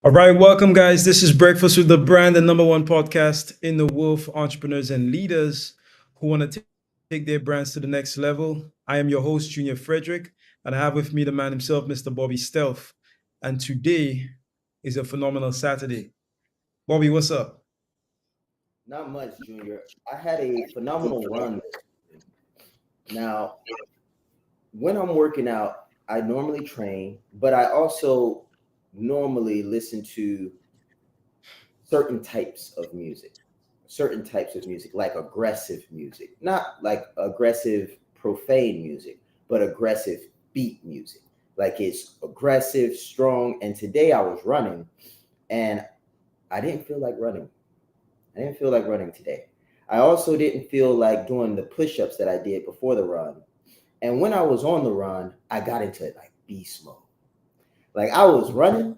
All right, welcome, guys. This is Breakfast with the Brand, the number one podcast in the world for entrepreneurs and leaders who want to take their brands to the next level. I am your host, Junior Frederick, and I have with me the man himself, Mr. Bobby Stealth. And today is a phenomenal Saturday. Bobby, what's up? Not much, Junior. I had a phenomenal run. Now, when I'm working out, I normally train, but I also normally listen to certain types of music, like aggressive music, not like aggressive, profane music, but aggressive beat music. Like it's aggressive, strong. And today I was running and I didn't feel like running. I didn't feel like running today. I also didn't feel like doing the push-ups that I did before the run. And when I was on the run, I got into like beast mode. Like I was running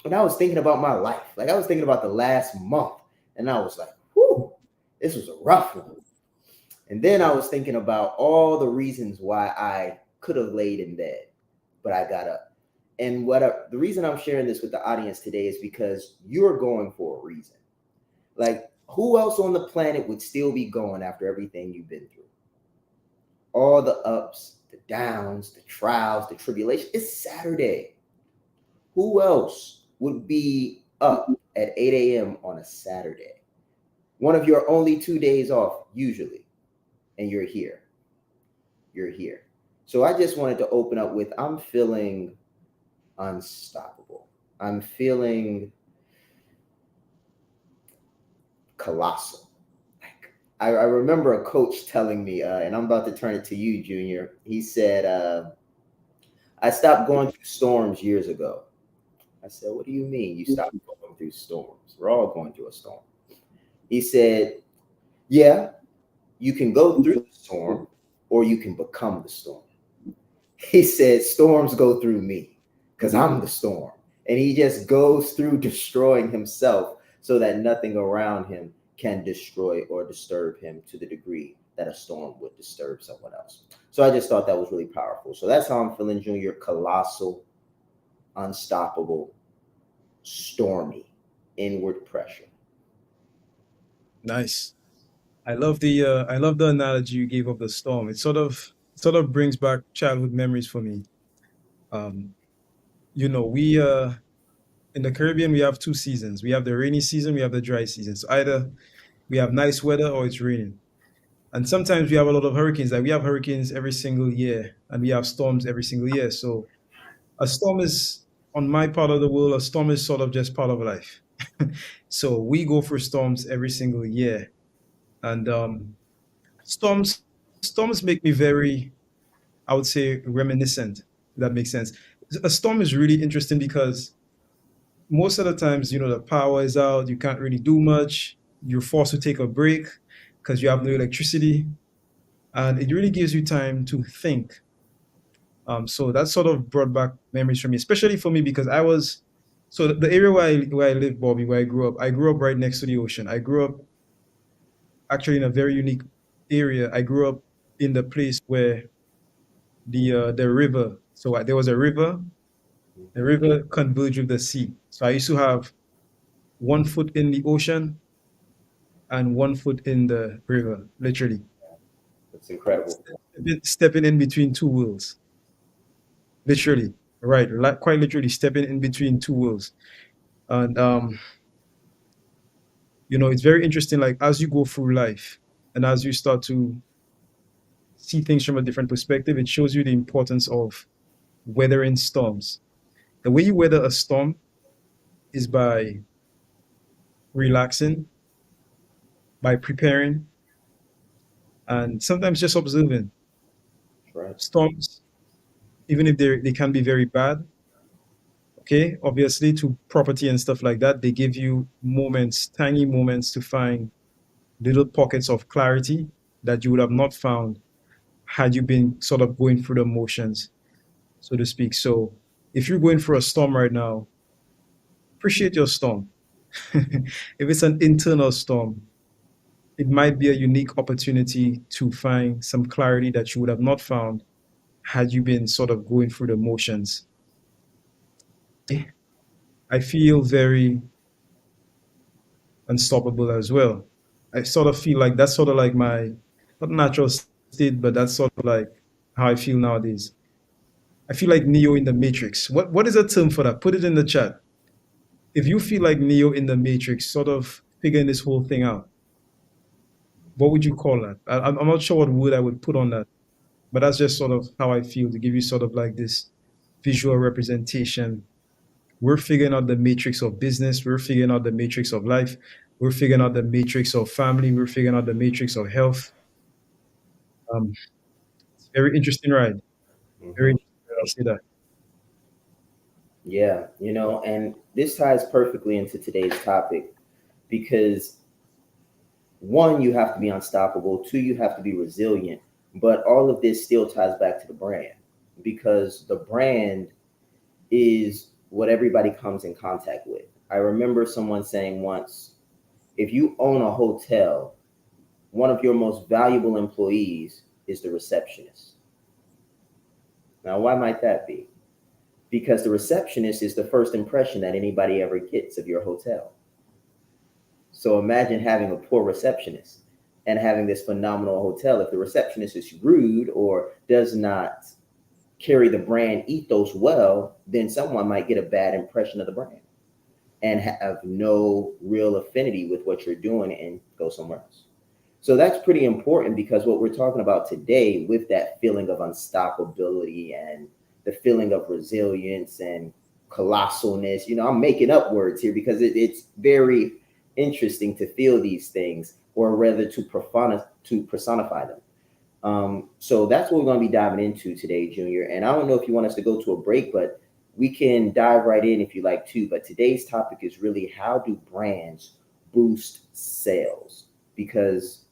and I was thinking about my life. Like I was thinking about the last month. And I was like, whew, this was a rough one. And then I was thinking about all the reasons why I could have laid in bed, but I got up. And the reason I'm sharing this with the audience today is because you're going for a reason. Like, who else on the planet would still be going after everything you've been through? All the ups, the downs, the trials, the tribulation. It's Saturday. Who else would be up at 8 a.m. on a Saturday? One of your only 2 days off, usually, and you're here. You're here. So I just wanted to open up with I'm feeling unstoppable. I'm feeling colossal. I remember a coach telling me, and I'm about to turn it to you, Junior. He said, I stopped going through storms years ago. I said, what do you mean you stopped going through storms? We're all going through a storm. He said, yeah, you can go through the storm or you can become the storm. He said, storms go through me because I'm the storm. And he just goes through destroying himself so that nothing around him can destroy or disturb him to the degree that a storm would disturb someone else. So I just thought that was really powerful. So that's how I'm feeling, Junior. Colossal, unstoppable, stormy, inward pressure. Nice. I love the analogy you gave of the storm. It sort of brings back childhood memories for me. Um, we in the Caribbean we have two seasons. We have the rainy season, we have the dry season. So either we have nice weather or it's raining. And sometimes we have a lot of hurricanes. Like we have hurricanes every single year, and we have storms every single year. So a storm is on my part of the world, a storm is sort of just part of life. So we go through storms every single year. And storms storms make me very, I would say, reminiscent, if that makes sense. A storm is really interesting because most of the times, the power is out, you can't really do much, you're forced to take a break because you have no electricity, and it really gives you time to think. So that sort of brought back memories for me, especially for me because so the area where I live, Bobby, where I grew up right next to the ocean. I grew up actually in a very unique area. I grew up in the place where the river, there was a river, the river converged with the sea. So I used to have 1 foot in the ocean and 1 foot in the river, literally It's incredible. stepping in between two worlds, literally, right? Like quite literally stepping in between two worlds. And it's very interesting. Like as you go through life and as you start to see things from a different perspective, it shows you the importance of weathering storms. The way you weather a storm is by relaxing, by preparing, and sometimes just observing. That's right. Storms, even if they can be very bad, okay, obviously to property and stuff like that, they give you moments, tiny moments to find little pockets of clarity that you would have not found had you been sort of going through the motions, so to speak. So if you're going through a storm right now, appreciate your storm. If it's an internal storm, it might be a unique opportunity to find some clarity that you would have not found had you been sort of going through the motions. I feel very unstoppable as well. I sort of feel like that's sort of like my not natural state, but that's sort of like how I feel nowadays. I feel like Neo in the Matrix. What is a term for that? Put it in the chat. If you feel like Neo in the Matrix, sort of figuring this whole thing out, what would you call that? I'm not sure what word I would put on that, but that's just sort of how I feel to give you sort of like this visual representation. We're figuring out the matrix of business. We're figuring out the matrix of life. We're figuring out the matrix of family. We're figuring out the matrix of health. It's a very interesting ride. Very Hmm. interesting ride, I'll say that. Yeah, and this ties perfectly into today's topic because one, you have to be unstoppable. Two, you have to be resilient. But all of this still ties back to the brand because the brand is what everybody comes in contact with. I remember someone saying once, if you own a hotel, one of your most valuable employees is the receptionist. Now, why might that be? Because the receptionist is the first impression that anybody ever gets of your hotel. So imagine having a poor receptionist and having this phenomenal hotel. If the receptionist is rude or does not carry the brand ethos well, then someone might get a bad impression of the brand and have no real affinity with what you're doing and go somewhere else. So that's pretty important because what we're talking about today with that feeling of unstoppability and the feeling of resilience and colossalness, I'm making up words here because it's very interesting to feel these things or rather to personify them. So that's what we're going to be diving into today, Junior. And I don't know if you want us to go to a break, but we can dive right in if you like to. But today's topic is really how do brands boost sales? Because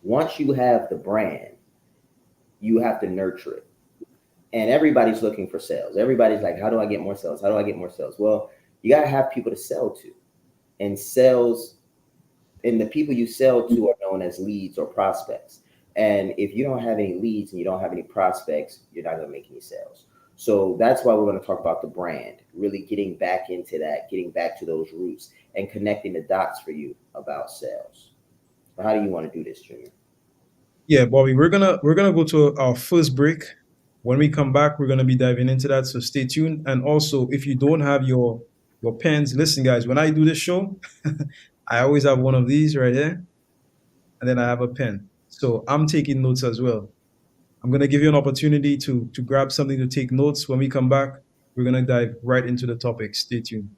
once you have the brand, you have to nurture it. And everybody's looking for sales. Everybody's like, how do I get more sales? How do I get more sales? Well, you got to have people to sell to. And sales, and the people you sell to are known as leads or prospects. And if you don't have any leads and you don't have any prospects, you're not going to make any sales. So that's why we're going to talk about the brand, really getting back into that, getting back to those roots and connecting the dots for you about sales. So how do you want to do this, Junior? Yeah, Bobby, we're gonna go to our first break. When we come back, we're gonna be diving into that. So stay tuned. And also, if you don't have your pens, listen, guys. When I do this show, I always have one of these right here, and then I have a pen. So I'm taking notes as well. I'm gonna give you an opportunity to grab something to take notes. When we come back, we're gonna dive right into the topic. Stay tuned.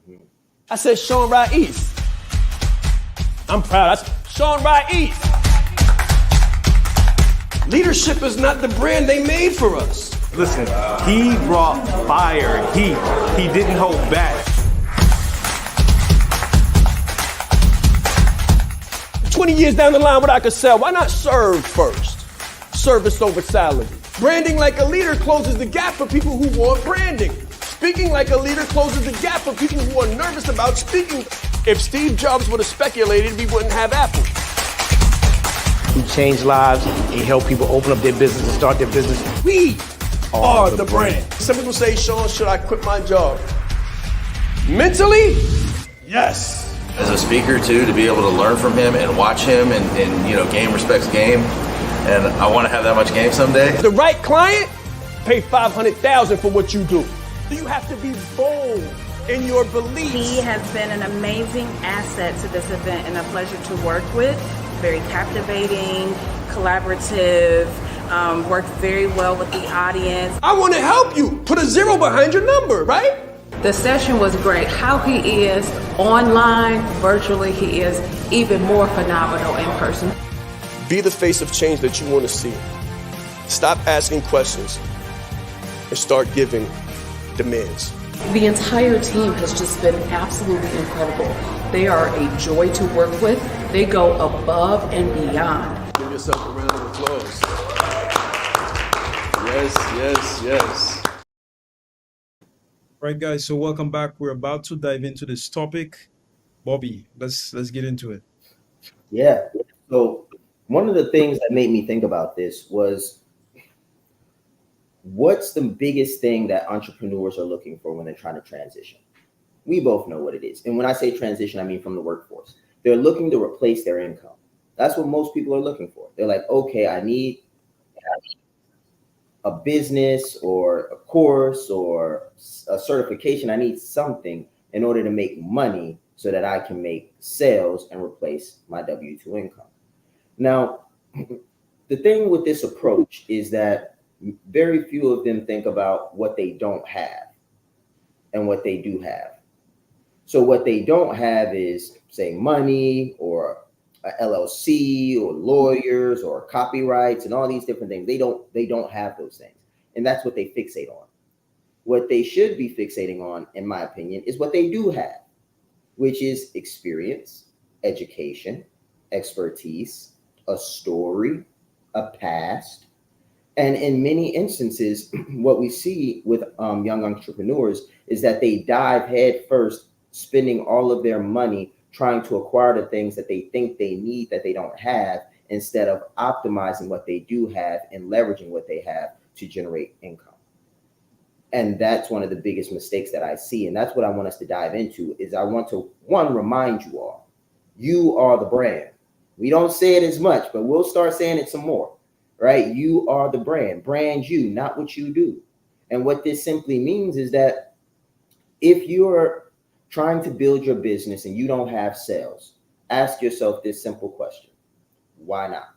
Mhm. I said Sean Ride East. I'm proud. I said Sean Ride East. Leadership is not the brand they made for us. Listen, he brought fire, heat. He didn't hold back. 20 years down the line, what I could sell, why not serve first? Service over salary. Branding like a leader closes the gap for people who want branding. Speaking like a leader closes the gap for people who are nervous about speaking. If Steve Jobs would have speculated, we wouldn't have Apple. He changed lives. He helped people open up their business and start their business. We are the brand. Some people say, Sean, should I quit my job? Mentally, yes. As a speaker too, to be able to learn from him and watch him and game respects game. And I want to have that much game someday. The right client, pay $500,000 for what you do. You have to be bold in your beliefs. He has been an amazing asset to this event and a pleasure to work with. Very captivating, collaborative, worked very well with the audience. I want to help you. Put a zero behind your number, right? The session was great. How he is online, virtually, he is even more phenomenal in person. Be the face of change that you want to see. Stop asking questions and start giving demands. The entire team has just been absolutely incredible. They are a joy to work with. They go above and beyond. Give yourself a round of applause. Yes, yes, yes. Right, guys. So welcome back. We're about to dive into this topic. Bobby, let's get into it. Yeah. So one of the things that made me think about this was What's the biggest thing that entrepreneurs are looking for when they're trying to transition? We both know what it is. And when I say transition, I mean from the workforce. They're looking to replace their income. That's what most people are looking for. They're like, okay, I need a business or a course or a certification. I need something in order to make money so that I can make sales and replace my W 2 income. Now, the thing with this approach is that very few of them think about what they don't have and what they do have. So what they don't have is, say, money or a LLC or lawyers or copyrights and all these different things. They don't have those things. And that's what they fixate on. What they should be fixating on, in my opinion, is what they do have, which is experience, education, expertise, a story, a past. And in many instances, what we see with young entrepreneurs is that they dive head first, spending all of their money trying to acquire the things that they think they need that they don't have, instead of optimizing what they do have and leveraging what they have to generate income. And that's one of the biggest mistakes that I see. And that's what I want us to dive into. Is I want to, one, remind you all, you are the brand. We don't say it as much, but we'll start saying it some more, right? You are the brand. Brand you, not what you do. And what this simply means is that if you're trying to build your business and you don't have sales, ask yourself this simple question: why not?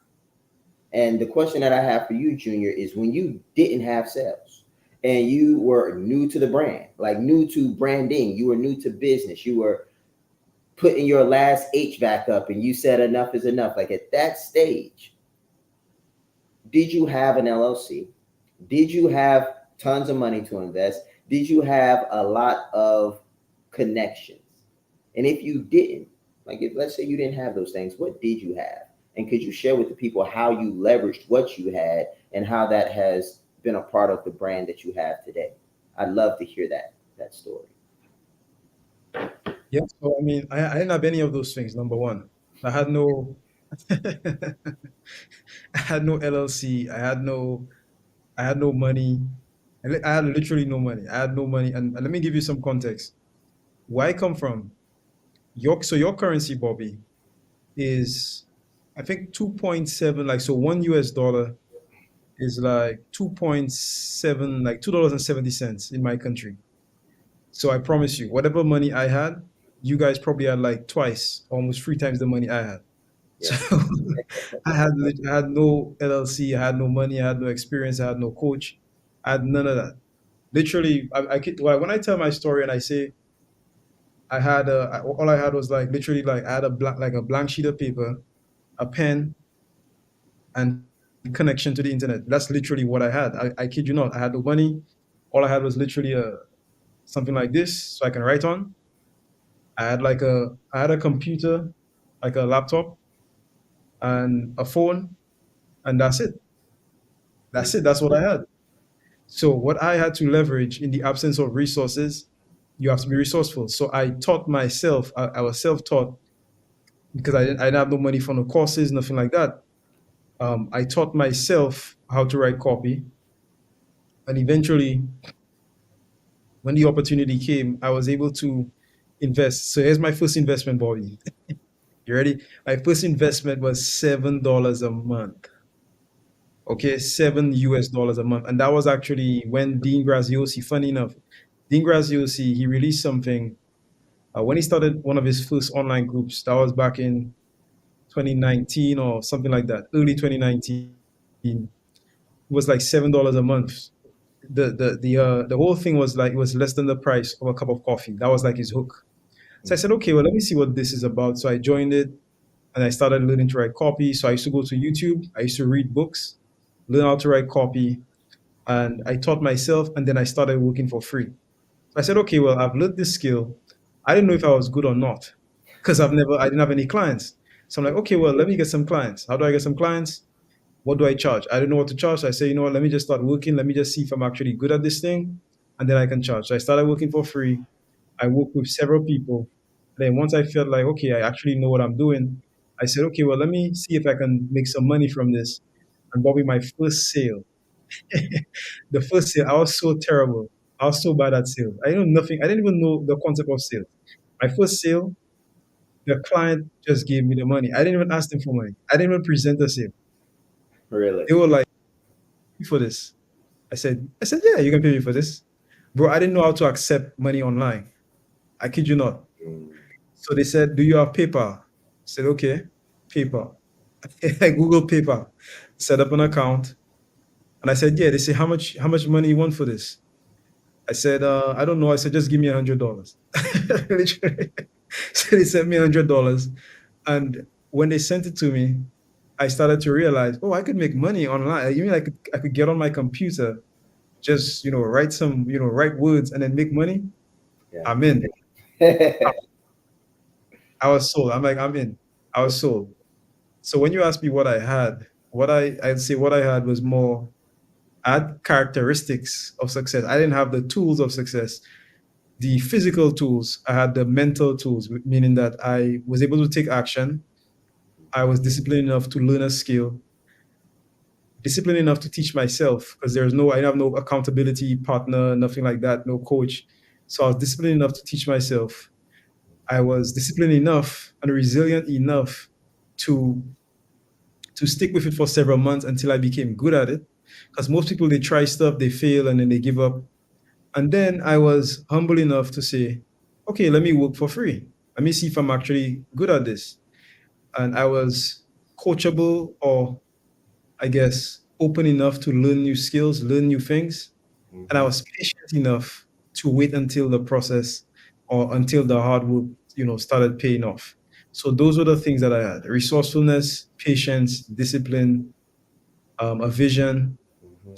And the question that I have for you, Junior, is when you didn't have sales and you were new to the brand, like new to branding, you were new to business, you were putting your last HVAC up and you said enough is enough. Like at that stage, did you have an LLC? Did you have tons of money to invest? Did you have a lot of connections? And if you didn't, like if let's say you didn't have those things, what did you have? And could you share with the people how you leveraged what you had and how that has been a part of the brand that you have today? I'd love to hear that story. Yeah. So I mean, I didn't have any of those things. Number one, I had no, I had no LLC. I had no money. I had literally no money. I had no money. And let me give you some context. Where I come from, your currency, Bobby, is I think 2.7, like so $1 is like 2.7, like $2.70 in my country. So I promise you, whatever money I had, you guys probably had like twice, almost three times the money I had. So Yeah. I had no LLC, I had no money, I had no experience, I had no coach, I had none of that. Literally, well, when I tell my story and I say all I had was like literally like I had a blank sheet of paper, a pen, and connection to the internet. That's literally what I had. I kid you not. I had no money. All I had was literally something like this, so I can write on. I had a computer, like a laptop, and a phone, and that's it. That's it. That's what I had. So what I had to leverage in the absence of resources, you have to be resourceful. So I taught myself. I was self-taught because I didn't have no money for no courses, nothing like that. I taught myself how to write copy, and eventually, when the opportunity came, I was able to invest. So here's my first investment, Bobby. You ready? My first investment was $7 a month. Okay, $7 a month, and that was actually when Dean Graziosi. Funny enough, Dean Graziosi, he released something when he started one of his first online groups. That was back in 2019 or something like that, early 2019. It was like $7 a month. The whole thing was like it was less than the price of a cup of coffee. That was like his hook. So I said, okay, well, let me see what this is about. So I joined it and I started learning to write copy. So I used to go to YouTube. I used to read books, learn how to write copy, and I taught myself. And then I started working for free. So I said, okay, well, I've learned this skill. I didn't know if I was good or not because I didn't have any clients. So I'm like, okay, well, let me get some clients. How do I get some clients? What do I charge? I don't know what to charge. So I say, you know what, let me just start working. Let me just see if I'm actually good at this thing. And then I can charge. So I started working for free. I worked with several people. Then once I felt like, okay, I actually know what I'm doing, I said, okay, well, let me see if I can make some money from this. And Bobby, my first sale. The first sale, I was so terrible. I was so bad at sales. I know nothing. I didn't even know the concept of sales. My first sale, the client just gave me the money. I didn't even ask them for money. I didn't even present the sale. Really? They were like, "Pay me for this." I said, yeah, you can pay me for this. Bro, I didn't know how to accept money online. I kid you not. Mm. So they said, do you have PayPal? I said, okay, PayPal. I Google PayPal, set up an account. And I said, yeah, they say, how much money you want for this? I said, I don't know. I said, just give me $100. Literally. So they sent me $100. And when they sent it to me, I started to realize, oh, I could make money online. You mean I could get on my computer, just write words and then make money? Yeah. I'm in. I was sold. I'm like, I'm in. I was sold. So when you ask me what I had, I'd say what I had was more, I had characteristics of success. I didn't have the tools of success, the physical tools. I had the mental tools, meaning that I was able to take action. I was disciplined enough to learn a skill, disciplined enough to teach myself because I have no accountability partner, nothing like that, no coach. So I was disciplined enough to teach myself. I was disciplined enough and resilient enough to stick with it for several months until I became good at it. Because most people, they try stuff, they fail, and then they give up. And then I was humble enough to say, okay, let me work for free. Let me see if I'm actually good at this. And I was coachable, or I guess open enough to learn new skills, learn new things. And I Hmm. was patient enough to wait until the process, or until the hard work, started paying off. So those were the things that I had: resourcefulness, patience, discipline, a vision, Hmm.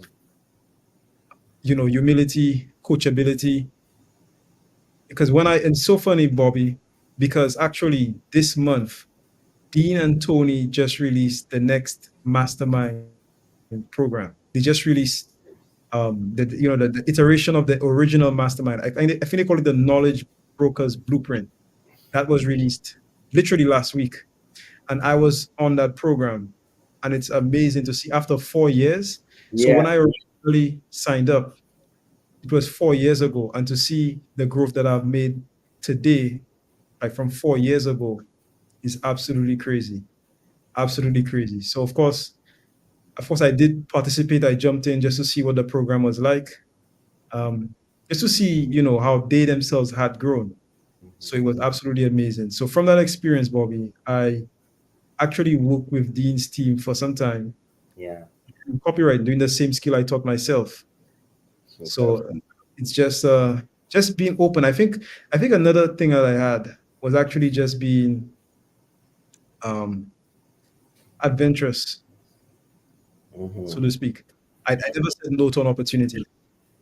humility, coachability. Because it's so funny, Bobby, because actually this month, Dean and Tony just released the next mastermind program. They just released the iteration of the original mastermind. I think they call it the Knowledge Brokers Blueprint. That was released literally last week, and I was on that program, and it's amazing to see after 4 years. So Yeah. when I originally signed up, it was 4 years ago, and to see the growth that I've made today, like from 4 years ago, is absolutely crazy. Absolutely crazy. So of course, I did participate. I jumped in just to see what the program was like, um, just to see, how they themselves had grown. So it was absolutely amazing. So from that experience, Bobby, I actually worked with Dean's team for some time Yeah. in copyright, doing the same skill I taught myself. Super. So it's just being open. I think another thing that I had was actually just being um, adventurous, Hmm. so to speak. I never said no to an opportunity.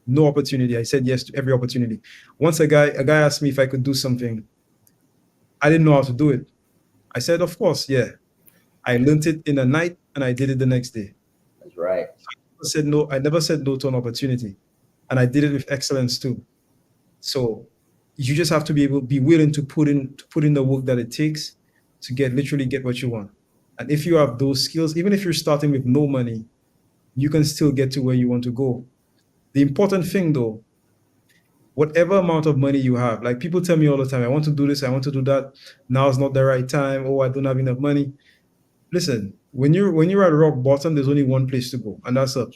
No opportunity. I said yes to every opportunity. Once a guy asked me if I could do something, I didn't know how to do it. I said, of course, yeah. I learned it in a night and I did it the next day. That's right. I said no. I never said no to an opportunity, and I did it with excellence too. So you just have to be willing to put in the work that it takes to literally get what you want. And if you have those skills, even if you're starting with no money, you can still get to where you want to go. The important thing though, whatever amount of money you have, like people tell me all the time, I want to do this, I want to do that. Now is not the right time. Oh, I don't have enough money. Listen, when you're at rock bottom, there's only one place to go, and that's up.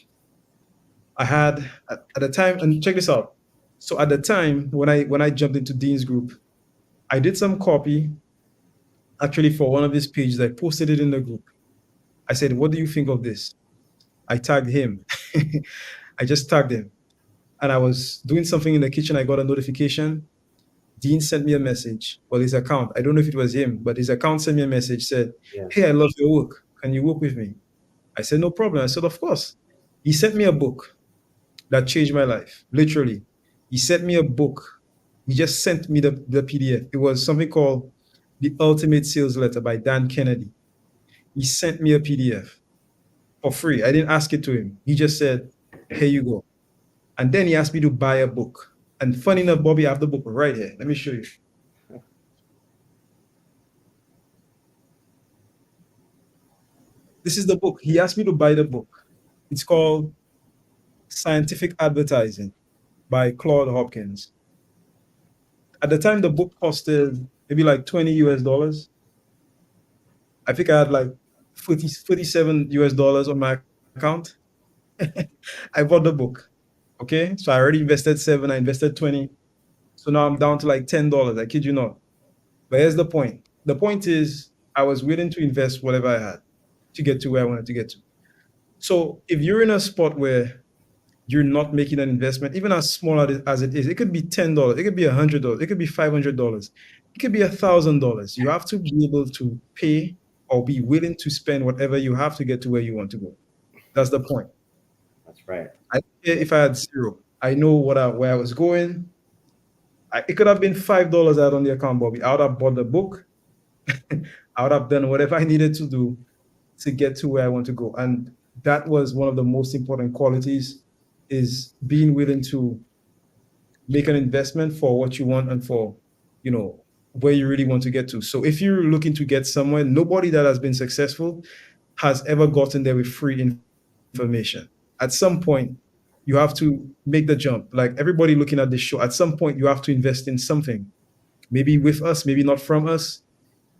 I had at the time, and check this out. So at the time when I jumped into Dean's group, I did some copy actually for one of his pages. I posted it in the group. I said, "What do you think of this?" I tagged him. I just tagged him, and I was doing something in the kitchen. I got a notification. Dean sent me a message. Well, his account. I don't know if it was him, but his account sent me a message. Said, Yeah. "Hey, I love your work. Can you work with me?" I said, "No problem." I said, "Of course." He sent me a book that changed my life. Literally, he sent me a book. He just sent me the PDF. It was something called The Ultimate Sales Letter by Dan Kennedy. He sent me a PDF for free. I didn't ask it to him. He just said, "Here you go." And then he asked me to buy a book. And funny enough, Bobby, I have the book right here. Let me show you. This is the book. He asked me to buy the book. It's called Scientific Advertising by Claude Hopkins. At the time, the book costed maybe like 20 US dollars. I think I had like 47 US dollars on my account. I bought the book. Okay. So I already invested seven, I invested 20. So now I'm down to like $10. I kid you not. But here's the point. The point is, I was willing to invest whatever I had to get to where I wanted to get to. So if you're in a spot where you're not making an investment, even as small as it is, it could be $10, it could be $100, it could be $500, it could be $1,000. You have to be able to pay or be willing to spend whatever you have to get to where you want to go. That's the point. That's right. I don't care if I had zero. I know where I was going. It could have been $5 out on the account, Bobby. I would have bought the book. I would have done whatever I needed to do to get to where I want to go. And that was one of the most important qualities, is being willing to make an investment for what you want and for, where you really want to get to. So if you're looking to get somewhere, nobody that has been successful has ever gotten there with free information. At some point, you have to make the jump. Like everybody looking at this show, at some point, you have to invest in something. Maybe with us, maybe not from us,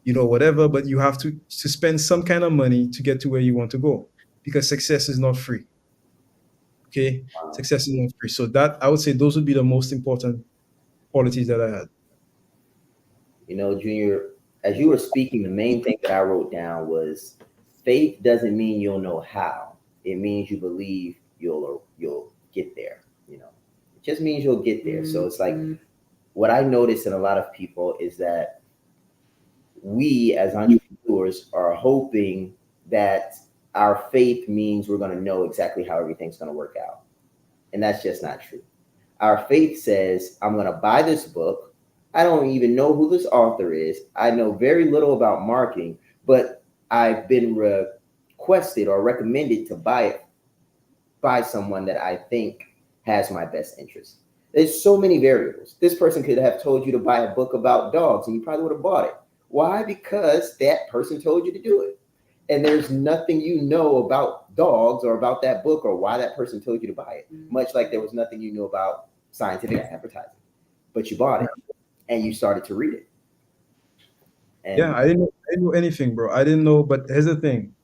whatever, but you have to spend some kind of money to get to where you want to go, because success is not free. Okay. Success is not free. So that, I would say, those would be the most important qualities that I had. Junior, as you were speaking, the main thing that I wrote down was faith doesn't mean you'll know how. It means you believe you'll get there. It just means you'll get there. So it's like what I notice in a lot of people is that we as entrepreneurs are hoping that our faith means we're going to know exactly how everything's going to work out. And that's just not true. Our faith says, I'm going to buy this book. I don't even know who this author is. I know very little about marketing, but I've been requested or recommended to buy it by someone that I think has my best interest. There's so many variables. This person could have told you to buy a book about dogs and you probably would have bought it. Why? Because that person told you to do it. And there's nothing you know about dogs or about that book or why that person told you to buy it. Much like there was nothing you knew about scientific advertising. But you bought it and you started to read it. And Yeah, I didn't know anything, bro. I didn't know, but here's the thing.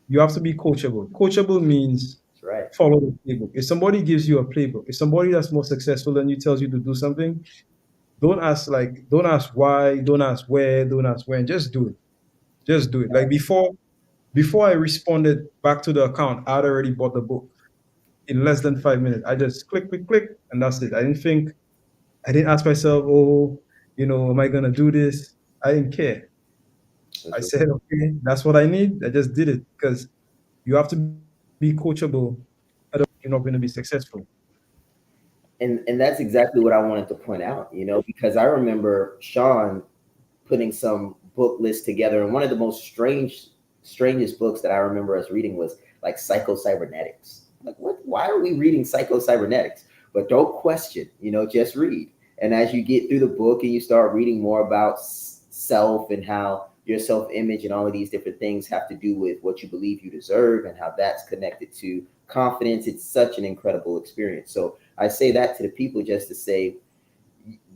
You have to be coachable. Coachable means that's right. follow the playbook. If somebody gives you a playbook, if somebody that's more successful than you tells you to do something, don't ask why, don't ask where, don't ask when. Just do it. Just do it. Like before I responded back to the account, I'd already bought the book in less than 5 minutes. I just click, and that's it. I didn't ask myself, am I gonna do this? I didn't care. I said, okay, that's what I need. I just did it, because you have to be coachable. Otherwise, you're not going to be successful. And that's exactly what I wanted to point out, because I remember Shaan putting some book list together, and one of the most strangest books that I remember us reading was like psycho-cybernetics. Like, what? Why are we reading psycho-cybernetics? But don't question, just read. And as you get through the book and you start reading more about self and how your self-image and all of these different things have to do with what you believe you deserve and how that's connected to confidence, it's such an incredible experience. So I say that to the people just to say,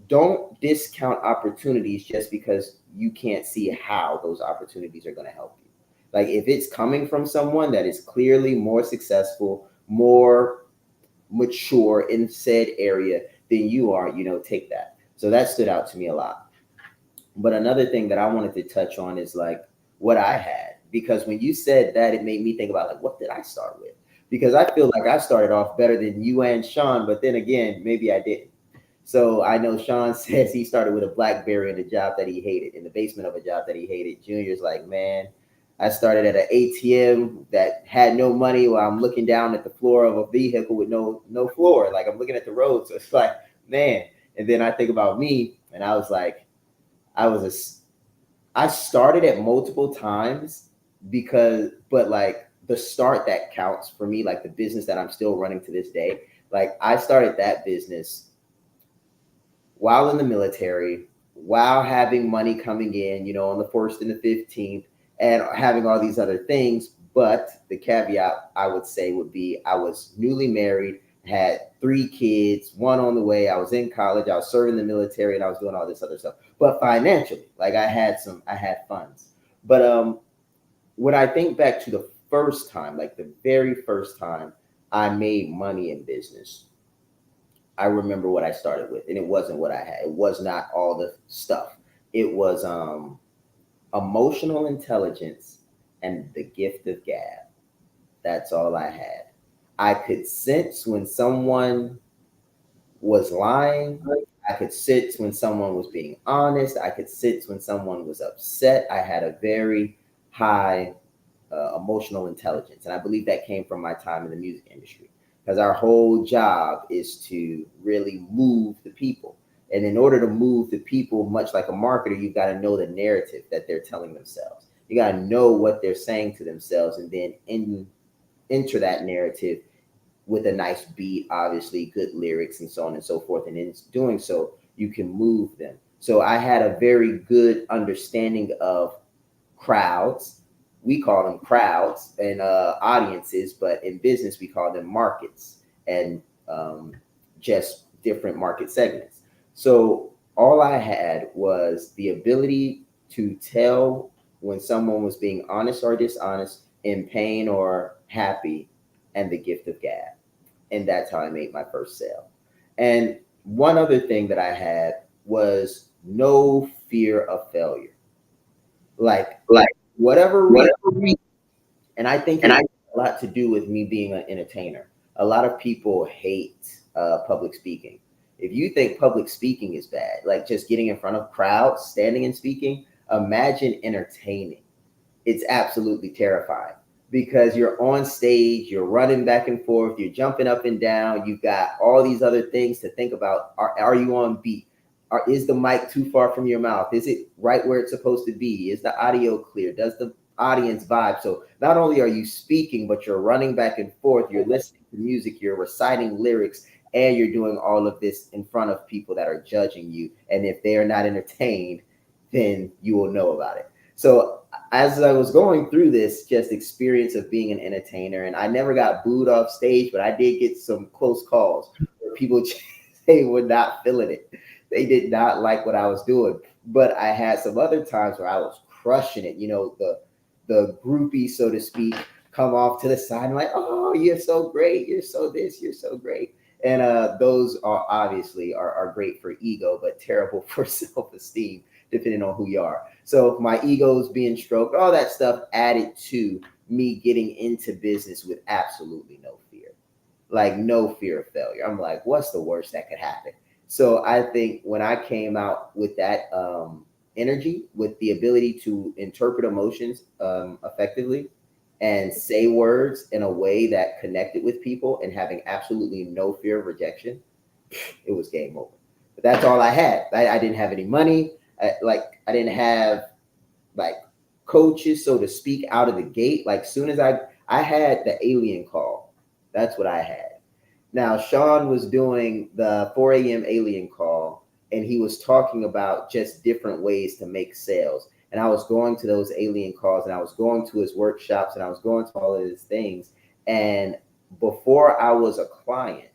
don't discount opportunities just because you can't see how those opportunities are going to help you. Like if it's coming from someone that is clearly more successful, more mature in said area than you are, take that. So that stood out to me a lot. But another thing that I wanted to touch on is like what I had, because when you said that, it made me think about like, what did I start with? Because I feel like I started off better than you and Shaan, but then again, maybe I didn't. So I know Shaan says he started with a BlackBerry in a job that he hated, in the basement of a job that he hated. Junior's like, man, I started at an ATM that had no money while I'm looking down at the floor of a vehicle with no floor. Like I'm looking at the road. So it's like, man. And then I think about me and I was like, I started at multiple times but like the start that counts for me, like the business that I'm still running to this day, like I started that business while in the military, while having money coming in, on the 1st and the 15th and having all these other things. But the caveat I would say would be I was newly married, had 3 kids, one on the way. I was in college, I was serving the military, and I was doing all this other stuff. But financially, like I had funds. But when I think back to the first time, like the very first time I made money in business, I remember what I started with, and it wasn't what I had. It was not all the stuff. It was emotional intelligence and the gift of gab. That's all I had. I could sense when someone was lying. I could sense when someone was being honest. I could sense when someone was upset. I had a very high emotional intelligence. And I believe that came from my time in the music industry because our whole job is to really move the people. And in order to move the people, much like a marketer, you've got to know the narrative that they're telling themselves. You got to know what they're saying to themselves and then enter that narrative with a nice beat, obviously good lyrics and so on and so forth. And in doing so, you can move them. So I had a very good understanding of crowds. We call them crowds and audiences, but in business we call them markets and just different market segments. So all I had was the ability to tell when someone was being honest or dishonest, in pain or happy, and the gift of gab. And that's how I made my first sale. And one other thing that I had was no fear of failure. Like whatever reason, and I think it has a lot to do with me being an entertainer. A lot of people hate public speaking. If you think public speaking is bad, like just getting in front of crowds, standing and speaking, imagine entertaining. It's absolutely terrifying because you're on stage, you're running back and forth, you're jumping up and down, you've got all these other things to think about. Are you on beat? Is the mic too far from your mouth? Is it right where it's supposed to be? Is the audio clear? Does the audience vibe? So not only are you speaking, but you're running back and forth, you're listening to music, you're reciting lyrics, and you're doing all of this in front of people that are judging you. And if they are not entertained, then you will know about it. So as I was going through this just experience of being an entertainer, and I never got booed off stage, but I did get some close calls where people they were not feeling it. They did not like what I was doing. But I had some other times where I was crushing it. You know, the groupie, so to speak, come off to the side and like, oh, you're so great. You're so this, you're so great. And those are obviously are great for ego, but terrible for self-esteem, depending on who you are. So my ego's being stroked, all that stuff added to me getting into business with absolutely no fear, like no fear of failure. I'm like, what's the worst that could happen? So I think when I came out with that energy, with the ability to interpret emotions effectively and say words in a way that connected with people and having absolutely no fear of rejection, it was game over. But that's all I had. I didn't have any money. I didn't have like coaches, so to speak, out of the gate. Like soon as I had the alien call, that's what I had. Now, Shaan was doing the 4 a.m. alien call, and he was talking about just different ways to make sales. And I was going to those alien calls, and I was going to his workshops, and I was going to all of his things. And before I was a client,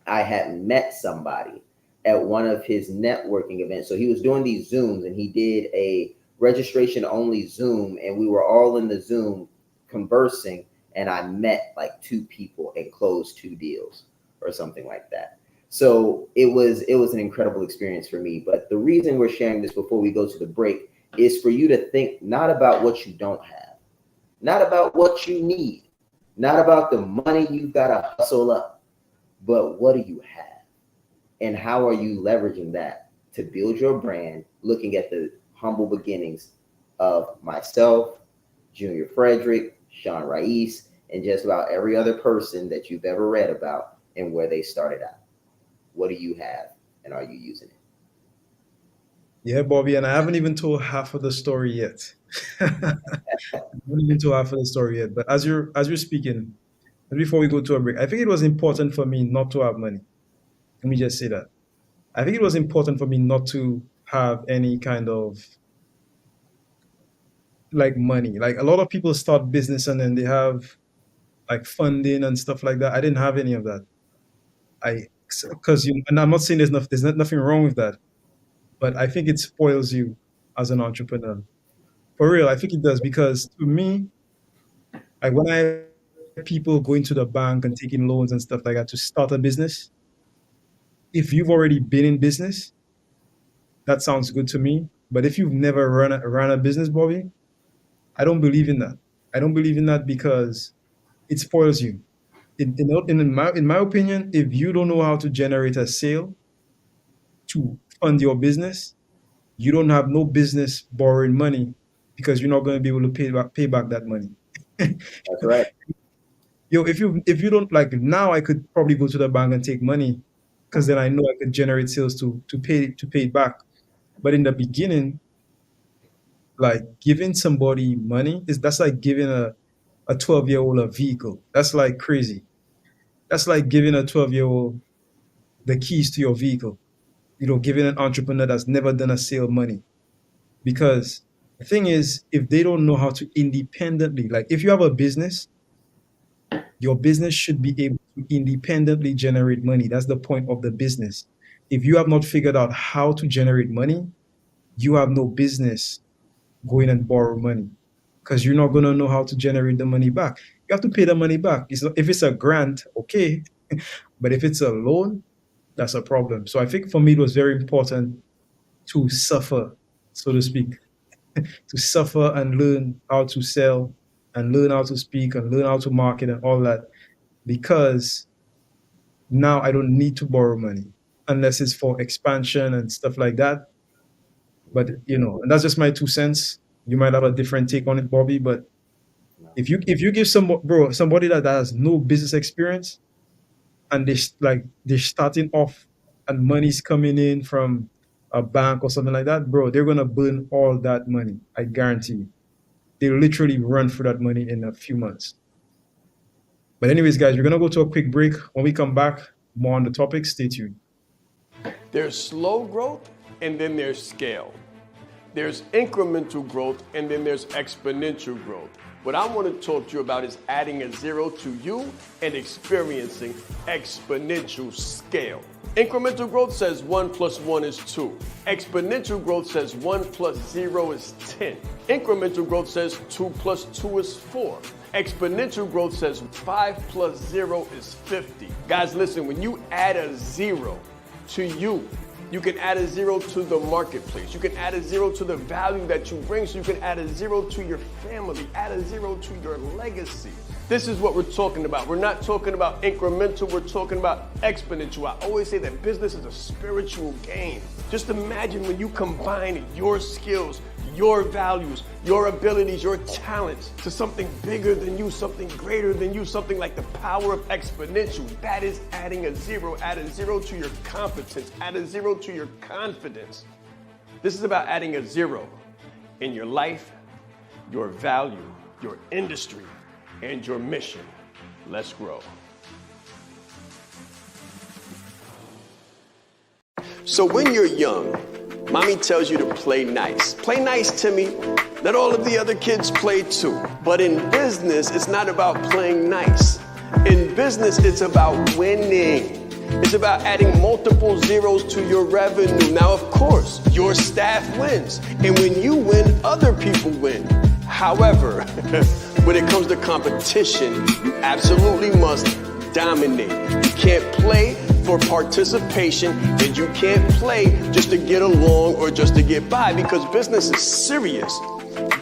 I had met somebody at one of his networking events. So he was doing these Zooms, and he did a registration only Zoom, and we were all in the Zoom conversing. And I met like 2 people and closed 2 deals or something like that. So it was an incredible experience for me. But the reason we're sharing this before we go to the break is for you to think not about what you don't have, not about what you need, not about the money you've got to hustle up, but what do you have? And how are you leveraging that to build your brand, looking at the humble beginnings of myself, Junior Frederick, Shaan Rais, and just about every other person that you've ever read about and where they started out. What do you have, and are you using it? Yeah, Bobby, and I haven't even told half of the story yet. I haven't even told half of the story yet. But as you're speaking, and before we go to a break, I think it was important for me not to have money. Let me just say that. I think it was important for me not to have any kind of like money. Like a lot of people start business and then they have like funding and stuff like that. I didn't have any of that. I because you and I'm not saying nothing wrong with that, but I think it spoils you as an entrepreneur. For real, I think it does because to me, like when I have people going to the bank and taking loans and stuff like that to start a business, if you've already been in business, that sounds good to me. But if you've never run a business, Bobby, I don't believe in that. I don't believe in that because it spoils you. In my opinion, if you don't know how to generate a sale to fund your business, you don't have no business borrowing money because you're not going to be able to pay back that money. That's right. Yo, if you don't like now, I could probably go to the bank and take money because then I know I could generate sales to pay it back. But in the beginning, like giving somebody money that's like giving a 12-year-old a vehicle. That's like crazy. That's like giving a 12-year-old the keys to your vehicle. Giving an entrepreneur that's never done a sale money. Because the thing is, if they don't know how to independently, like if you have a business, your business should be able to independently generate money. That's the point of the business. If you have not figured out how to generate money, you have no business going and borrow money because you're not going to know how to generate the money back. You have to pay the money back. If it's a grant, okay. But if it's a loan, that's a problem. So I think for me, it was very important to suffer, so to speak, to suffer and learn how to sell and learn how to speak and learn how to market and all that because now I don't need to borrow money unless it's for expansion and stuff like that. But and that's just my 2 cents. You might have a different take on it, Bobby. But if you give somebody that has no business experience and they're starting off and money's coming in from a bank or something like that, bro, they're gonna burn all that money. I guarantee you. They literally run for that money in a few months. But anyways, guys, we're gonna go to a quick break. When we come back, more on the topic. Stay tuned. There's slow growth and then there's scale. There's incremental growth and then there's exponential growth. What I want to talk to you about is adding a zero to you and experiencing exponential scale. Incremental growth says 1 plus 1 is 2. Exponential growth says 1 plus 0 is 10. Incremental growth says 2 plus 2 is 4. Exponential growth says 5 plus 0 is 50. Guys, listen, when you add a 0 to you, you can add a 0 to the marketplace. You can add a 0 to the value that you bring. So you can add a 0 to your family, add a 0 to your legacy. This is what we're talking about. We're not talking about incremental, we're talking about exponential. I always say that business is a spiritual game. Just imagine when you combine your skills, your values, your abilities, your talents to something bigger than you, something greater than you, something like the power of exponential. That is adding a 0. Add a 0 to your competence, add a 0 to your confidence. This is about adding a 0 in your life, your value, your industry, and your mission. Let's grow. So when you're young, mommy tells you to play nice. Play nice, Timmy. Let all of the other kids play too. But in business, it's not about playing nice. In business, it's about winning. It's about adding multiple zeros to your revenue. Now, of course, your staff wins. And when you win, other people win. However, when it comes to competition, you absolutely must dominate. You can't play for participation, and you can't play just to get along or just to get by, because business is serious.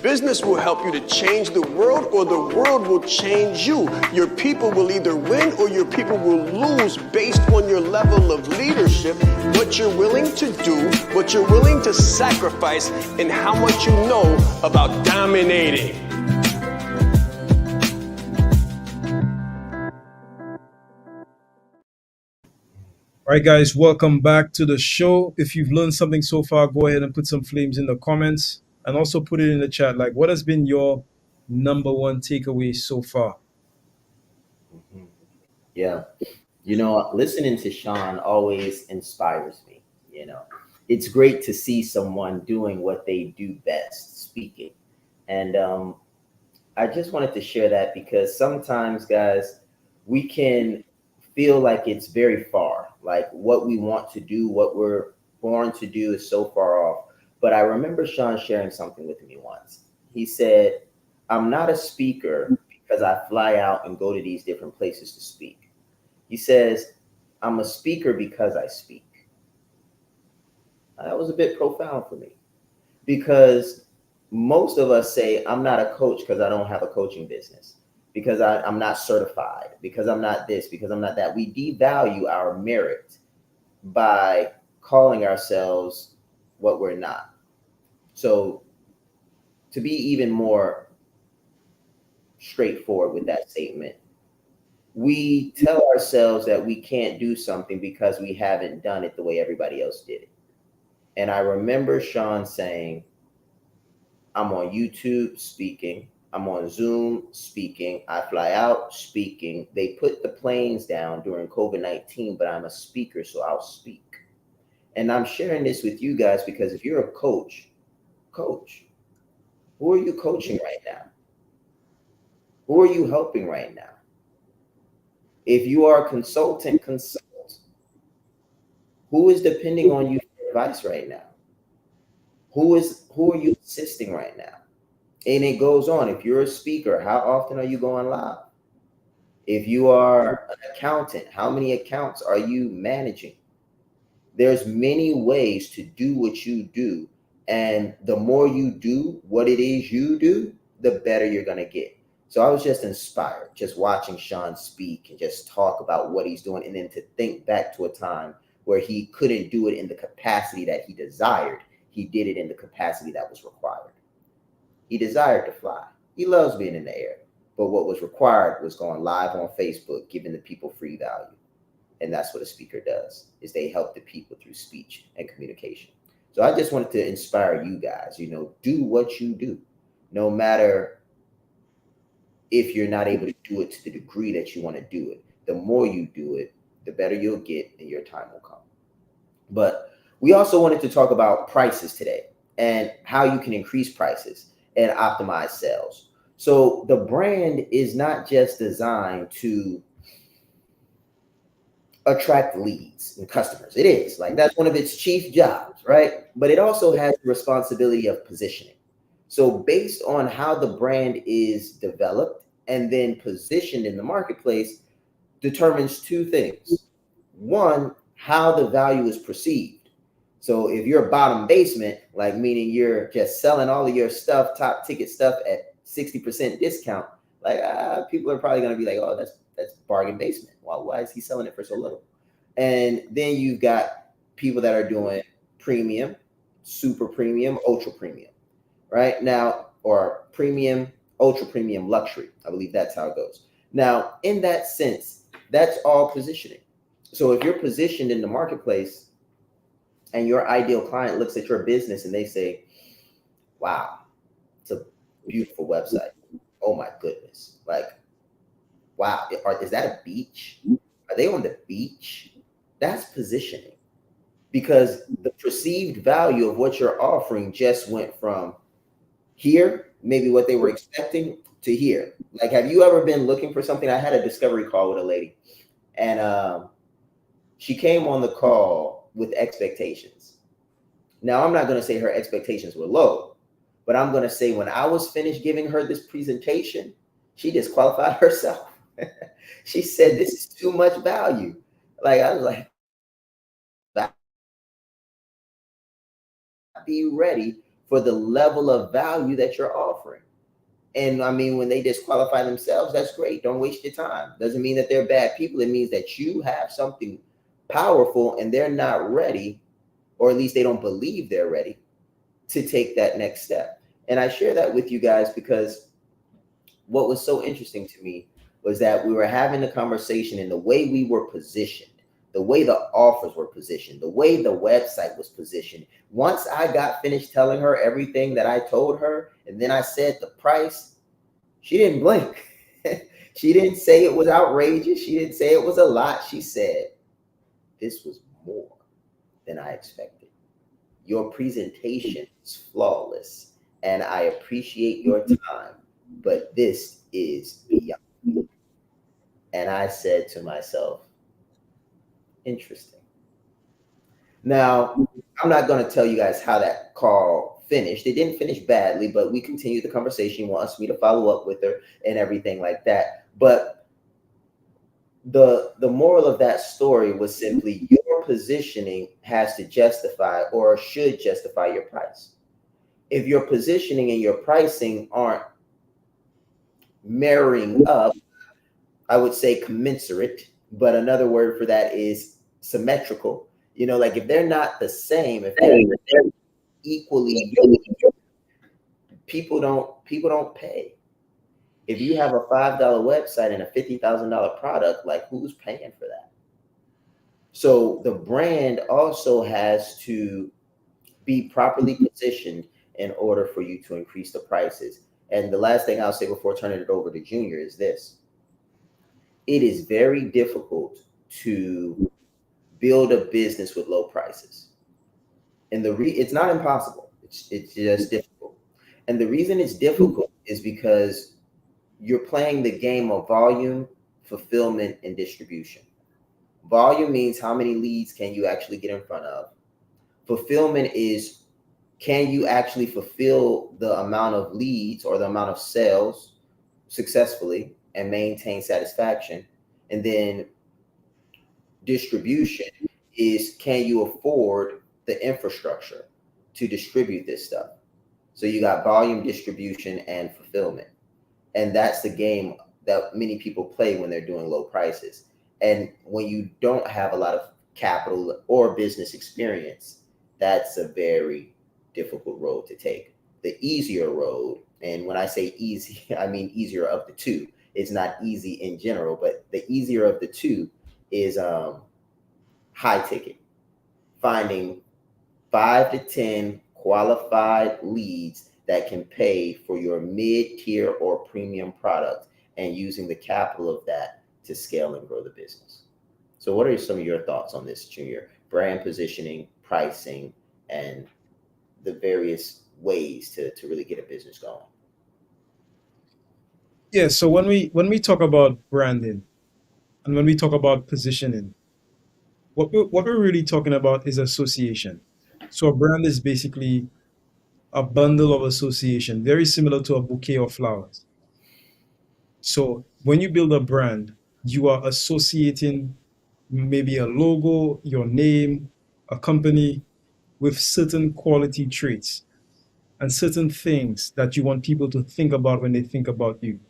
Business will help you to change the world, or the world will change you. Your people will either win or your people will lose based on your level of leadership, what you're willing to do, what you're willing to sacrifice, and how much you know about dominating. All right, guys, welcome back to the show. If you've learned something so far, go ahead and put some flames in the comments and also put it in the chat. Like, what has been your number one takeaway so far? Yeah. Listening to Shaan always inspires me. It's great to see someone doing what they do best, speaking. And I just wanted to share that because sometimes, guys, we can feel like it's very far, like what we want to do, what we're born to do is so far off. But I remember Shaan sharing something with me once. He said, I'm not a speaker because I fly out and go to these different places to speak. He says, I'm a speaker because I speak. That was a bit profound for me because most of us say, I'm not a coach because I don't have a coaching business, because I'm not certified, because I'm not this, because I'm not that. We devalue our merit by calling ourselves what we're not. So, to be even more straightforward with that statement, we tell ourselves that we can't do something because we haven't done it the way everybody else did it. And I remember Shaan saying, I'm on YouTube speaking, I'm on Zoom speaking, I fly out speaking. They put the planes down during COVID-19, but I'm a speaker, so I'll speak. And I'm sharing this with you guys because if you're a coach, who are you coaching right now? Who are you helping right now? If you are a consultant, consult. Who is depending on you for advice right now? Who are you assisting right now? And it goes on. If you're a speaker, how often are you going live? If you are an accountant, how many accounts are you managing? There's many ways to do what you do. And the more you do what it is you do, the better you're going to get. So I was just inspired, just watching Shaan speak and just talk about what he's doing. And then to think back to a time where he couldn't do it in the capacity that he desired. He did it in the capacity that was required. He desired to fly. He loves being in the air. But what was required was going live on Facebook, giving the people free value. And that's what a speaker does, is they help the people through speech and communication. So I just wanted to inspire you guys, do what you do, no matter if you're not able to do it to the degree that you want to do it. The more you do it, the better you'll get and your time will come. But we also wanted to talk about prices today and how you can increase prices and optimize sales. So the brand is not just designed to attract leads and customers. It is like that's one of its chief jobs, right? But it also has the responsibility of positioning. So based on how the brand is developed and then positioned in the marketplace determines two things. One, how the value is perceived. So if you're a bottom basement, like meaning you're just selling all of your stuff, top ticket stuff at 60% discount, like people are probably going to be like, oh, that's bargain basement. Why is he selling it for so little? And then you've got people that are doing premium, super premium, ultra premium, right? Now, or premium, ultra premium, luxury. I believe that's how it goes. Now, in that sense, that's all positioning. So if you're positioned in the marketplace and your ideal client looks at your business and they say, wow, it's a beautiful website. Oh my goodness. Like, wow, is that a beach? Are they on the beach? That's positioning, because the perceived value of what you're offering just went from here, maybe what they were expecting, to here. Like, have you ever been looking for something? I had a discovery call with a lady, and she came on the call with expectations. Now, I'm not going to say her expectations were low, but I'm going to say when I was finished giving her this presentation, she disqualified herself. She said, this is too much value. Like, I was like, be ready for the level of value that you're offering. And I mean, when they disqualify themselves, that's great. Don't waste your time. Doesn't mean that they're bad people. It means that you have something powerful and they're not ready, or at least they don't believe they're ready to take that next step. And I share that with you guys because what was so interesting to me was that we were having a conversation, and the way we were positioned, the way the offers were positioned, the way the website was positioned. Once I got finished telling her everything that I told her, and then I said the price, she didn't blink. She didn't say it was outrageous. She didn't say it was a lot. She said, this was more than I expected. Your presentation is flawless. and I appreciate your time, but this is beyond me. And I said to myself, interesting. Now, I'm not going to tell you guys how that call finished. It didn't finish badly, but we continued the conversation. He wants me to follow up with her and everything like that. But the moral of that story was simply your positioning has to justify or should justify your price. If your positioning and your pricing aren't marrying up, I would say commensurate, but another word for that is symmetrical. You know, like if they're not the same, if they're equally yoked, people don't pay. If you have a $5 website and a $50,000 product, like who's paying for that? So the brand also has to be properly positioned in order for you to increase the prices. And the last thing I'll say before turning it over to Junior is this: it is very difficult to build a business with low prices. And it's not impossible. It's just difficult. And the reason it's difficult is because you're playing the game of volume, fulfillment, and distribution. Volume means how many leads can you actually get in front of. Fulfillment is, can you actually fulfill the amount of leads or the amount of sales successfully and maintain satisfaction. And then distribution is, can you afford the infrastructure to distribute this stuff? So you got volume, distribution, and fulfillment. And that's the game that many people play when they're doing low prices. And when you don't have a lot of capital or business experience, that's a very difficult road to take. The easier road, and when I say easy, I mean easier of the two. It's not easy in general, but the easier of the two is high ticket, finding 5 to 10 qualified leads that can pay for your mid-tier or premium product, and using the capital of that to scale and grow the business. So what are some of your thoughts on this, Junior? Brand positioning, pricing, and the various ways to really get a business going. Yeah, so when we talk about branding and when we talk about positioning, what we're really talking about is association. So a brand is basically a bundle of association, very similar to a bouquet of flowers. So when you build a brand, you are associating maybe a logo, your name, a company with certain quality traits and certain things that you want people to think about when they think about you.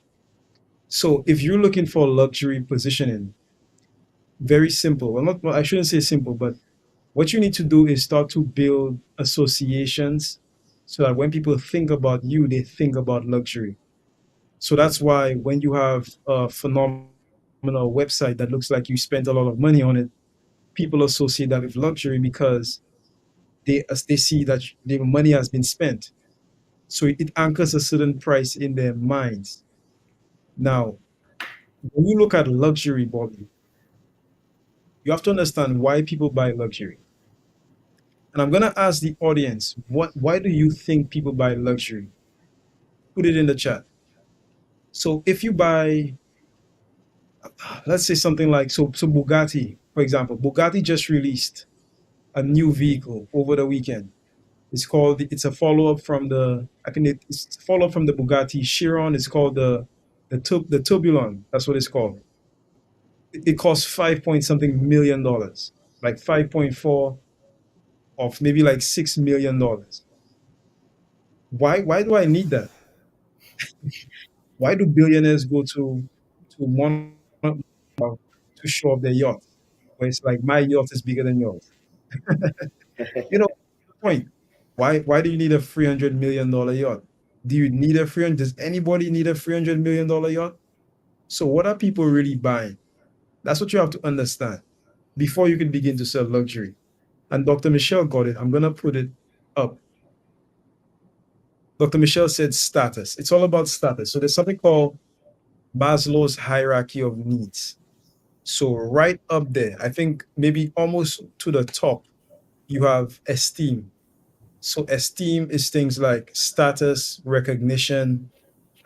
So if you're looking for luxury positioning, very simple. Well, not well, I shouldn't say simple, but what you need to do is start to build associations so that when people think about you, they think about luxury. So that's why when you have a phenomenal website that looks like you spent a lot of money on it, people associate that with luxury because they see that the money has been spent. So it anchors a certain price in their minds. Now, when you look at luxury, Bobby, you have to understand why people buy luxury. And I'm gonna ask the audience, why do you think people buy luxury? Put it in the chat. So if you buy, let's say something like so Bugatti, for example, Bugatti just released a new vehicle over the weekend. It's a follow-up from it's a follow-up from the Bugatti Chiron. It's called the Tourbillon. That's what it's called. It costs 5 point something million dollars, like 5.4 of maybe like $6 million. Why do I need that? Why do billionaires go to to show off their yacht? Where it's like my yacht is bigger than yours. You know, the point. Why do you need a $300 million yacht? Do you need a 300? Does anybody need a $300 million yacht? So what are people really buying? That's what you have to understand before you can begin to sell luxury. And Dr. Michelle got it. I'm gonna put it up. Dr. Michelle said status. It's all about status. So there's something called Maslow's hierarchy of needs. So right up there, I think maybe almost to the top, you have esteem. So esteem is things like status, recognition,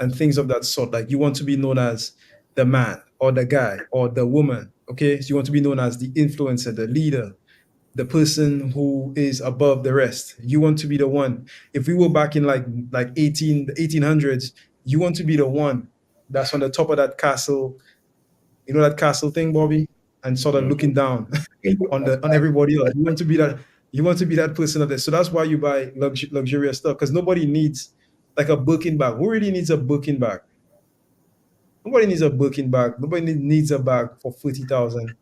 and things of that sort. Like you want to be known as the man or the guy or the woman. Okay. So you want to be known as the influencer, the leader, the person who is above the rest. You want to be the one. If we were back in like 1800s, you want to be the one that's on the top of that castle, you know that castle thing, Bobby, and sort of looking down on the on everybody else. You want to be that person of this. So that's why you buy luxurious stuff because nobody needs like a Birkin bag. Who really needs a Birkin bag? Nobody needs a Birkin bag. Nobody needs a bag for 30,000,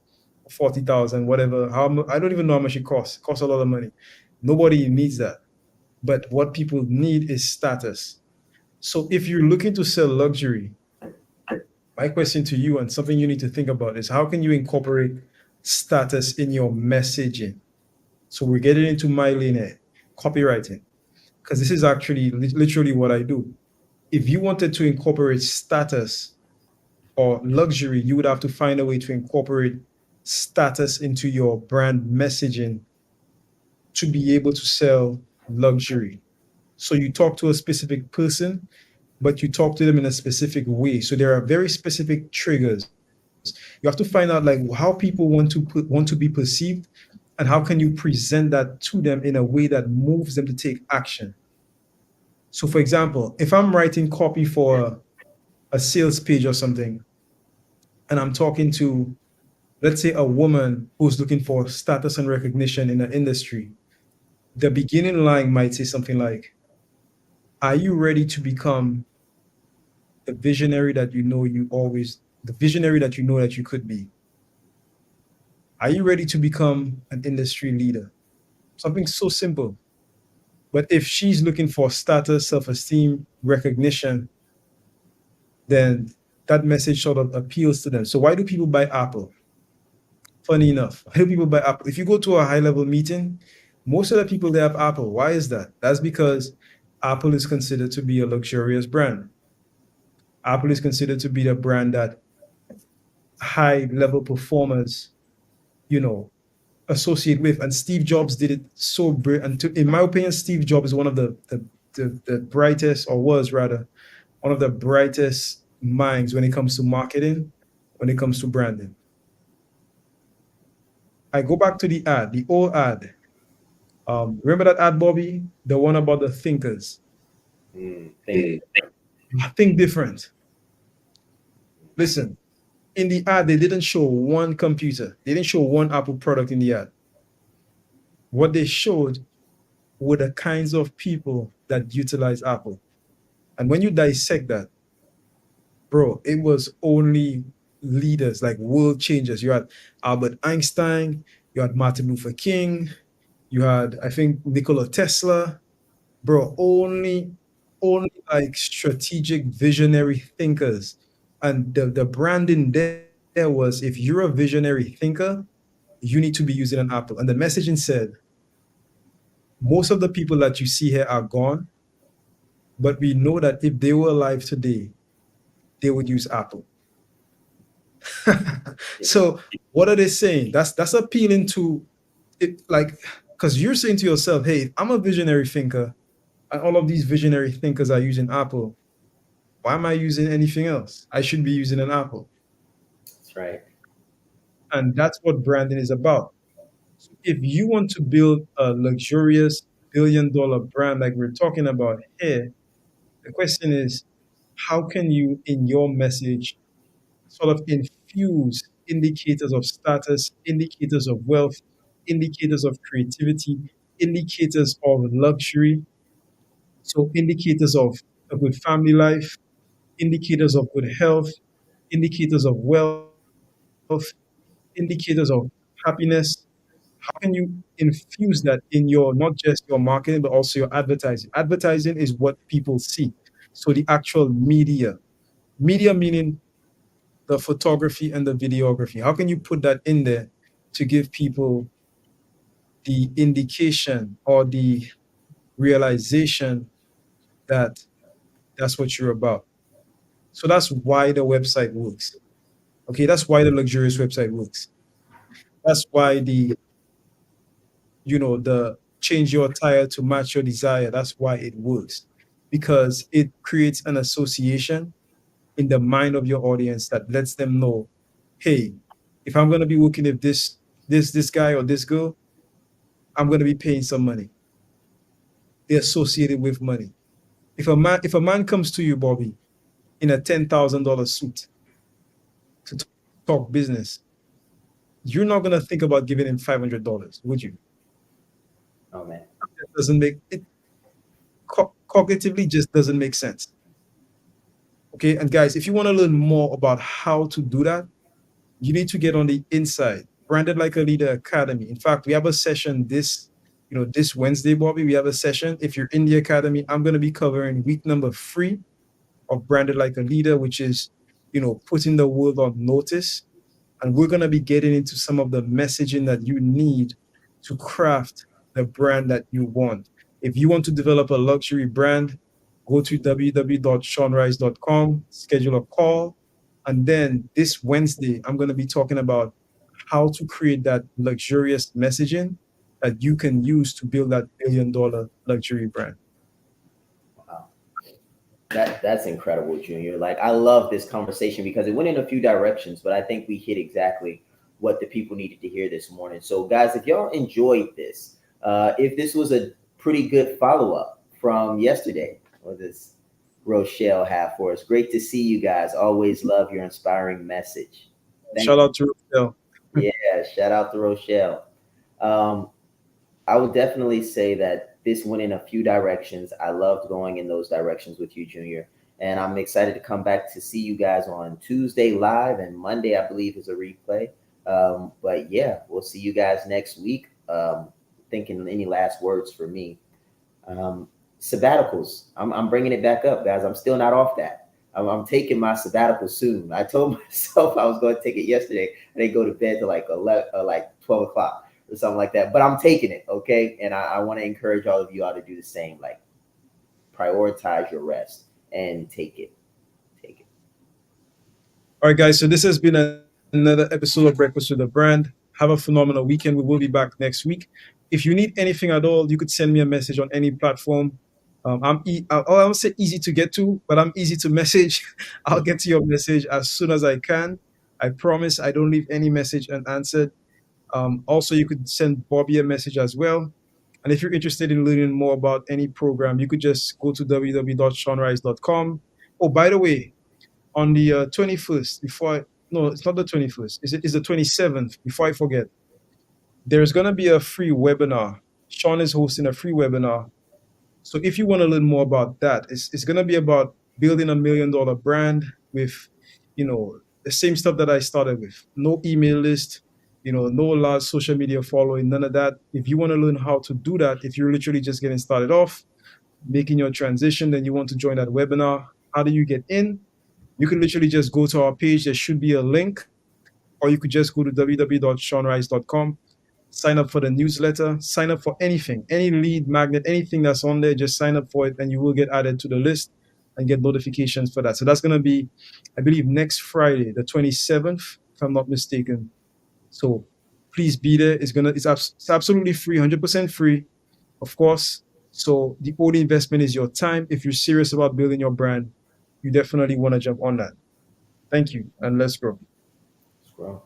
40,000, whatever. I don't even know how much it costs. It costs a lot of money. Nobody needs that. But what people need is status. So if you're looking to sell luxury, my question to you and something you need to think about is how can you incorporate status in your messaging? So we're getting into my lane here, copywriting, because this is actually literally what I do. If you wanted to incorporate status or luxury, you would have to find a way to incorporate status into your brand messaging to be able to sell luxury. So you talk to a specific person, but you talk to them in a specific way. So there are very specific triggers. You have to find out like how people want to be perceived and how can you present that to them in a way that moves them to take action. So for example, if I'm writing copy for a sales page or something, and I'm talking to, let's say, a woman who's looking for status and recognition in the industry, the beginning line might say something like, are you ready to become the visionary that you know you always, the visionary that you know that you could be? Are you ready to become an industry leader? Something so simple. But if she's looking for status, self esteem, recognition, then that message sort of appeals to them. So, why do people buy Apple? Funny enough, why do people buy Apple? If you go to a high level meeting, most of the people they have Apple. Why is that? That's because Apple is considered to be a luxurious brand. Apple is considered to be the brand that high level performers, you know, associate with. And Steve Jobs did it so great. And in my opinion, Steve Jobs is one of the brightest, or was rather, one of the brightest minds when it comes to marketing, when it comes to branding. I go back to the ad, the old ad. Remember that ad, Bobby? The one about the thinkers. Think Think different. Listen, in the ad, they didn't show one computer. They didn't show one Apple product in the ad. What they showed were the kinds of people that utilize Apple. And when you dissect that, bro, it was only leaders, like world changers. You had Albert Einstein, you had Martin Luther King, you had, I think, Nikola Tesla, bro, only like strategic visionary thinkers. And the branding there was if you're a visionary thinker, you need to be using an Apple. And the messaging said, most of the people that you see here are gone, but we know that if they were alive today, they would use Apple. So what are they saying? That's appealing to it, like, because you're saying to yourself, hey, I'm a visionary thinker, and all of these visionary thinkers are using Apple. Why am I using anything else? I should be using an Apple. that's right. And that's what branding is about. So if you want to build a luxurious $1 billion brand like we're talking about here, the question is, how can you, in your message, sort of infuse indicators of status, indicators of wealth, indicators of creativity, indicators of luxury, so indicators of a good family life, indicators of good health, indicators of wealth, indicators of happiness. How can you infuse that in your, not just your marketing, but also your advertising? Advertising is what people see. So the actual media meaning the photography and the videography. How can you put that in there to give people the indication or the realization that that's what you're about? So that's why the website works. Okay, that's why the luxurious website works. That's why the change your attire to match your desire. That's why it works, because it creates an association in the mind of your audience that lets them know, hey, if I'm gonna be working with this guy or this girl, I'm gonna be paying some money. They're associated with money. If a man comes to you, Bobby, in a $10,000 suit to talk business, you're not gonna think about giving him $500, would you? Oh man. It doesn't make it cognitively just doesn't make sense. Okay, and guys, if you want to learn more about how to do that, you need to get on the inside. Branded Like a Leader Academy. In fact, we have a session this Wednesday, Bobby. We have a session. If you're in the academy, I'm going to be covering week number 3 of Branded Like a Leader, which is, putting the world on notice. And we're going to be getting into some of the messaging that you need to craft the brand that you want. If you want to develop a luxury brand, go to www.shawnrice.com, schedule a call. And then this Wednesday, I'm going to be talking about how to create that luxurious messaging that you can use to build that $1 billion luxury brand. Wow. That's incredible, Junior. Like, I love this conversation because it went in a few directions, but I think we hit exactly what the people needed to hear this morning. So guys, if y'all enjoyed this, if this was a pretty good follow-up from yesterday, what does Rochelle have for us? Great to see you guys. Always love your inspiring message. Shout out to Rochelle. Yeah, shout out to Rochelle. Um, I would definitely say that this went in a few directions. I loved going in those directions with you, Junior. And I'm excited to come back to see you guys on Tuesday live, and Monday, I believe, is a replay. But yeah, we'll see you guys next week. Thinking any last words for me. Sabbaticals. I'm bringing it back up, guys. I'm still not off that. I'm taking my sabbatical soon. I told myself I was going to take it yesterday and then go to bed to like 11, like 12 o'clock or something like that. But I'm taking it, okay? And I want to encourage all of you all to do the same. Like, prioritize your rest and take it. Take it. All right, guys. So this has been another episode of Breakfast with a Brand. Have a phenomenal weekend. We will be back next week. If you need anything at all, you could send me a message on any platform. I won't say easy to get to, but I'm easy to message. I'll get to your message as soon as I can. I promise I don't leave any message unanswered. Also, you could send Bobby a message as well. And if you're interested in learning more about any program, you could just go to www.shawnrice.com. Oh, by the way, on the 21st, no, it's not the 21st. It's the 27th. Before I forget, there's going to be a free webinar. Shaan is hosting a free webinar. So if you want to learn more about that, it's going to be about building $1 million brand with, the same stuff that I started with. No email list, no large social media following, none of that. If you want to learn how to do that, if you're literally just getting started off, making your transition, then you want to join that webinar, how do you get in? You can literally just go to our page. There should be a link, or you could just go to www.shawnrice.com, sign up for the newsletter, sign up for anything, any lead magnet, anything that's on there, just sign up for it and you will get added to the list and get notifications for that. So that's going to be, I believe, next Friday, the 27th, if I'm not mistaken. So please be there. It's absolutely free, 100% free, of course. So the only investment is your time. If you're serious about building your brand, you definitely want to jump on that. Thank you, and let's grow. Let's grow.